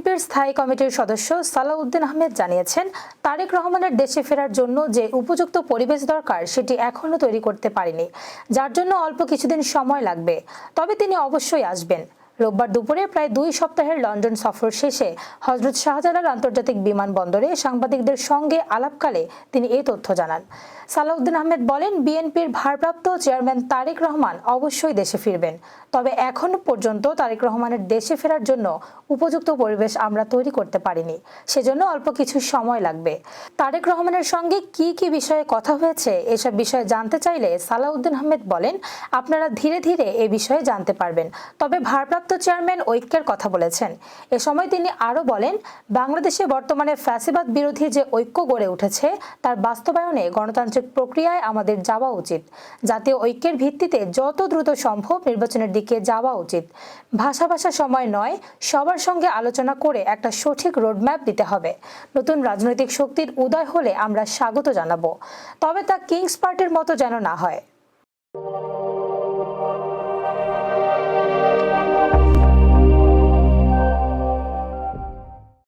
বিএনপির স্থায়ী কমিটির সদস্য সালাউদ্দিন আহমেদ জানিয়েছেন, তারেক রহমানের দেশে ফেরার জন্য যে উপযুক্ত পরিবেশ দরকার সেটি এখনো তৈরি করতে পারেনি, যার জন্য অল্প কিছুদিন সময় লাগবে। তবে তিনি অবশ্যই আসবেন। রোববার দুপুরে প্রায় 2 সপ্তাহের লন্ডন সফর শেষে হযরত শাহজালাল আন্তর্জাতিক বিমানবন্দরে সাংবাদিকদের সঙ্গে আলাপকালে তিনি এই তথ্য জানান। সালাউদ্দিন আহমেদ বলেন, বিএনপির ভারপ্রাপ্ত চেয়ারম্যান তারেক রহমান অবশ্যই দেশে ফিরবেন। তবে এখনো পর্যন্ত তারেক রহমানের দেশে ফেরার জন্য উপযুক্ত পরিবেশ আমরা তৈরি করতে পারিনি, সেজন্য অল্প কিছু সময় লাগবে। তারেক রহমানের সঙ্গে কি কি বিষয়ে কথা হয়েছে এসব বিষয়ে জানতে চাইলে সালাউদ্দিন আহমেদ বলেন, আপনারা ধীরে ধীরে এ বিষয়ে জানতে পারবেন। তবে ভারপ্রাপ্ত চেয়ারম্যান ঐক্যের কথা বলেছেন। এ সময় তিনি আরো বলেন, বাংলাদেশে বর্তমানে ফ্যাসিবাদ বিরোধী যে ঐক্য গড়ে উঠেছে তার বাস্তবায়নে গণতান্ত্রিক প্রক্রিয়ায় আমাদের যাওয়া উচিত। জাতীয় ঐক্যের ভিত্তিতে যত দ্রুত সম্ভব নির্বাচনের দিকে যাওয়া উচিত। ভাষা সময় নয়, সবার সঙ্গে আলোচনা করে একটা সঠিক রোডম্যাপ দিতে হবে। নতুন রাজনৈতিক শক্তির উদয় হলে আমরা স্বাগত জানাবো, তবে তা কিংস পার্টির মতো যেন না হয়।